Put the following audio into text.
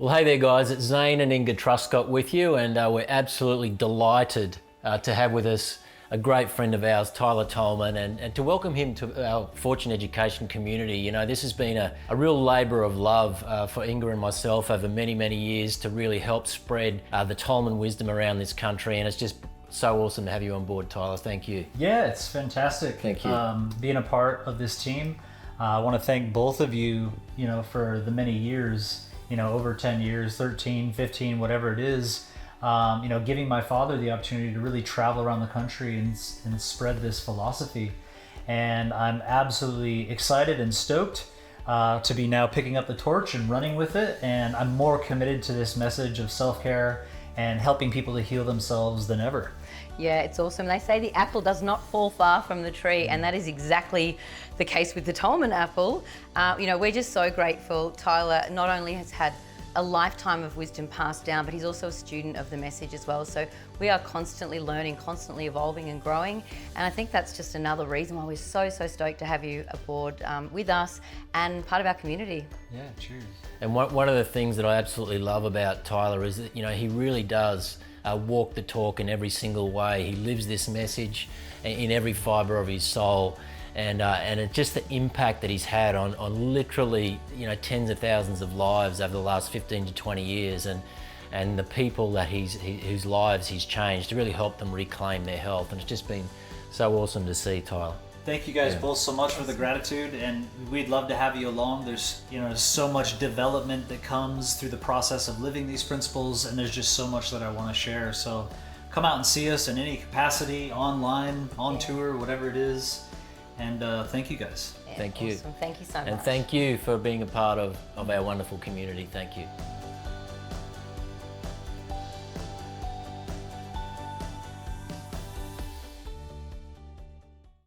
Well, hey there guys, it's Zane and Inga Truscott with you, and we're absolutely delighted to have with us a great friend of ours, Tyler Tolman, and to welcome him to our Fortune Education community. You know, this has been a real labour of love for Inga and myself over many, many years to really help spread the Tolman wisdom around this country, and it's just so awesome to have you on board, Tyler. Thank you. Yeah, it's fantastic. Thank you. Being a part of this team. I want to thank both of you, for the many years, over 10 years, 13, 15, whatever it is, giving my father the opportunity to really travel around the country and spread this philosophy. And I'm absolutely excited and stoked to be now picking up the torch and running with it. And I'm more committed to this message of self-care and helping people to heal themselves than ever. Yeah, it's awesome. They say the apple does not fall far from the tree, and that is exactly the case with the Tolman apple. We're just so grateful. Tyler not only has had a lifetime of wisdom passed down, but he's also a student of the message as well. So we are constantly learning, constantly evolving and growing. And I think that's just another reason why we're so stoked to have you aboard with us and part of our community. Yeah, cheers. And one of the things that I absolutely love about Tyler is that, he really does walk the talk in every single way. He lives this message in every fibre of his soul. And it's just the impact that he's had on literally, tens of thousands of lives over the last 15 to 20 years, and the people that whose lives he's changed to really help them reclaim their health. And it's just been so awesome to see, Tyler. Thank you guys both so much for the gratitude, and we'd love to have you along. There's so much development that comes through the process of living these principles, and there's just so much that I want to share. So come out and see us in any capacity, online, on tour, whatever it is. And thank you guys. Yeah, thank you. Awesome. Thank you so much. And thank you for being a part of our wonderful community. Thank you.